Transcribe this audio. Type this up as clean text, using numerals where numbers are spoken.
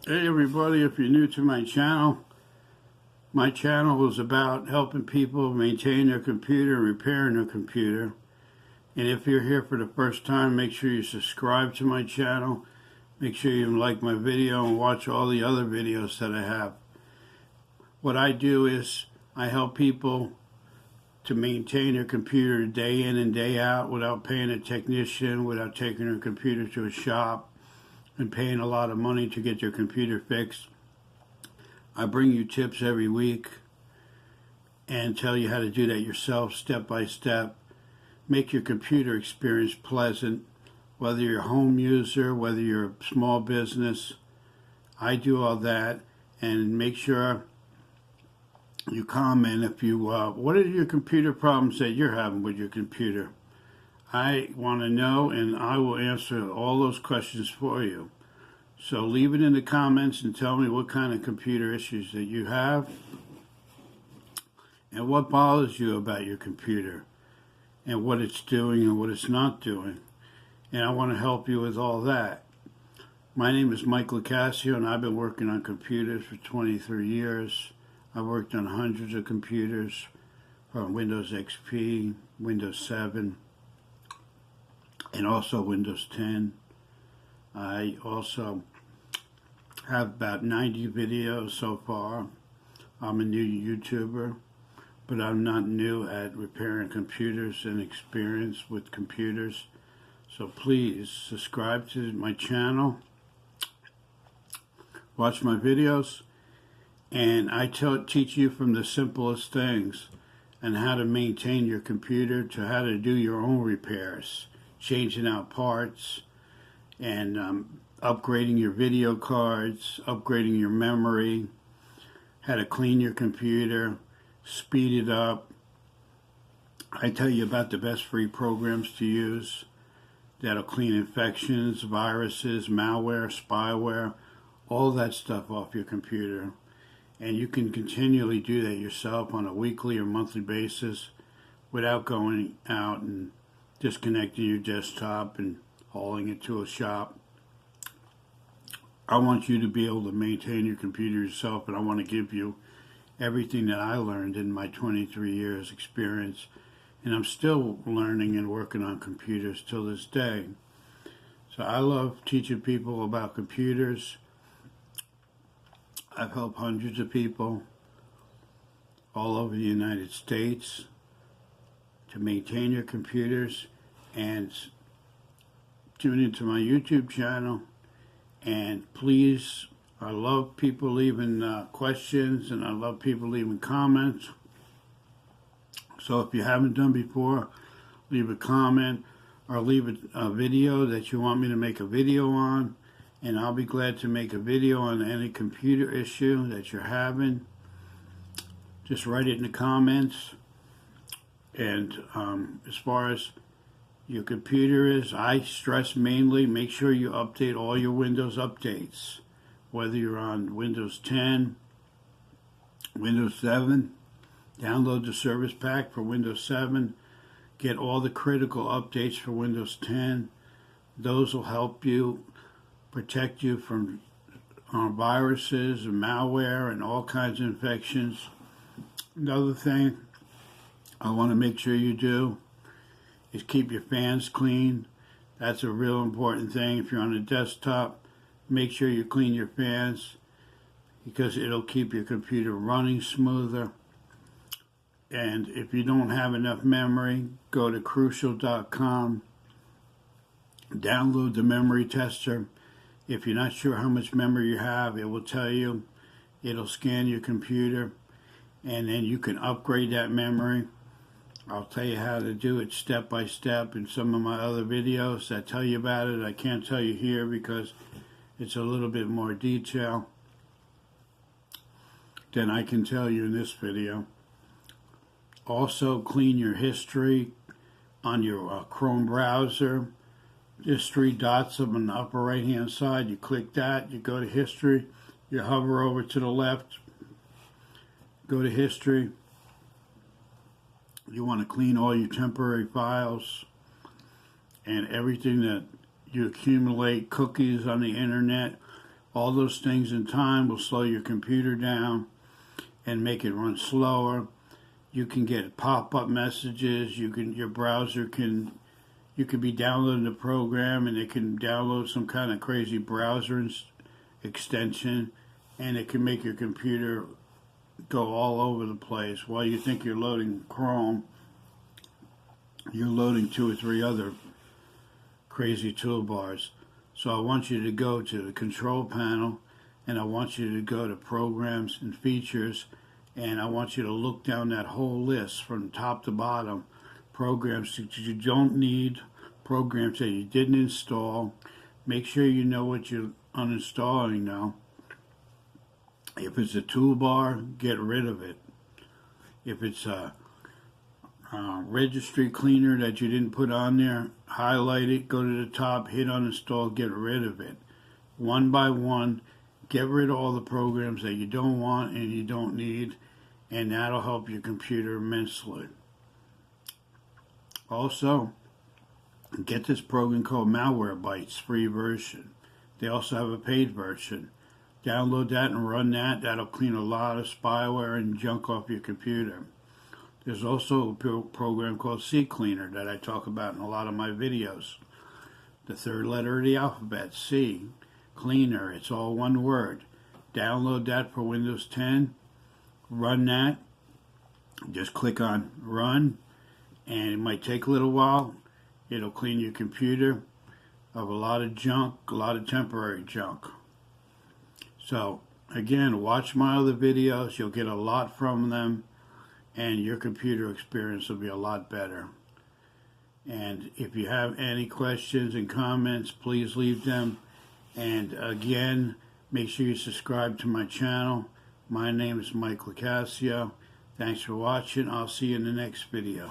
Hey everybody, if you're new to my channel is about helping people maintain their computer and repairing their computer. And if you're here for the first time, make sure you subscribe to my channel. Make sure you like my video and watch all the other videos that I have. What I do is I help people to maintain their computer day in and day out without paying a technician, without taking their computer to a shop and paying a lot of money to get your computer fixed. I bring you tips every week and tell you how to do that yourself step by step. Make your computer experience pleasant, whether you're a home user, whether you're a small business. I do all that, and make sure you comment if you, what are your computer problems that you're having with your computer? I want to know, and I will answer all those questions for you. So leave it in the comments and tell me what kind of computer issues that you have and what bothers you about your computer and what it's doing and what it's not doing. And I want to help you with all that. My name is Mike Locascio, and I've been working on computers for 23 years. I've worked on hundreds of computers from Windows XP, Windows 7, and also Windows 10. I also have about 90 videos so far. I'm a new YouTuber, but I'm not new at repairing computers and experience with computers. So please subscribe to my channel, watch my videos, and I teach you from the simplest things and how to maintain your computer to how to do your own repairs, changing out parts, and upgrading your video cards, upgrading your memory, how to clean your computer, speed it up. I tell you about the best free programs to use that'll clean infections, viruses, malware, spyware, all that stuff off your computer. And you can continually do that yourself on a weekly or monthly basis without going out and disconnecting your desktop and hauling it to a shop. I want you to be able to maintain your computer yourself, and I want to give you everything that I learned in my 23 years experience. And I'm still learning and working on computers till this day. So I love teaching people about computers. I've helped hundreds of people all over the United States to maintain your computers, and tune into my YouTube channel. And please, I love people leaving questions, and I love people leaving comments. So if you haven't done before, leave a comment or leave a video that you want me to make a video on, and I'll be glad to make a video on any computer issue that you're having. Just write it in the comments. And as far as your computer is, I stress mainly make sure you update all your Windows updates, whether you're on Windows 10, Windows 7. Download the service pack for Windows 7. Get all the critical updates for Windows 10. Those will help you, protect you from viruses and malware and all kinds of infections. Another thing I want to make sure you do is keep your fans clean. That's a real important thing. If you're on a desktop, make sure you clean your fans because it'll keep your computer running smoother. And if you don't have enough memory, go to crucial.com, download the memory tester. If you're not sure how much memory you have, it will tell you. It'll scan your computer, and then you can upgrade that memory. I'll tell you how to do it step by step in some of my other videos that tell you about it. I can't tell you here because it's a little bit more detail than I can tell you in this video. Also, clean your history on your Chrome browser. Just three dots up on the upper right hand side. You click that, you go to history, you hover over to the left, go to history. You want to clean all your temporary files and everything that you accumulate, cookies on the internet, All those things in time will slow your computer down and make it run slower. You can get pop-up messages. Your browser can, you could be downloading the program and it can download some kind of crazy browser extension, and it can make your computer go all over the place. While you think you're loading Chrome, you're loading 2 or 3 other crazy toolbars. So I want you to go to the control panel, and I want you to go to programs and features, and I want you to look down that whole list from top to bottom. Programs that you don't need, programs that you didn't install. Make sure you know what you're uninstalling now. If it's a toolbar, get rid of it. If it's a registry cleaner that you didn't put on there, highlight it, go to the top, hit uninstall, get rid of it. One by one, get rid of all the programs that you don't want and you don't need, and that'll help your computer immensely. Also, get this program called Malwarebytes, free version. They also have a paid version. Download that and run that. That'll clean a lot of spyware and junk off your computer. There's also a program called CCleaner that I talk about in a lot of my videos. The 3rd letter of the alphabet, C. Cleaner. It's all one word. Download that for Windows 10. Run that. Just click on Run, and it might take a little while. It'll clean your computer of a lot of junk, a lot of temporary junk. So, again, watch my other videos. You'll get a lot from them, and your computer experience will be a lot better. And if you have any questions and comments, please leave them. And again, make sure you subscribe to my channel. My name is Mike Locascio. Thanks for watching. I'll see you in the next video.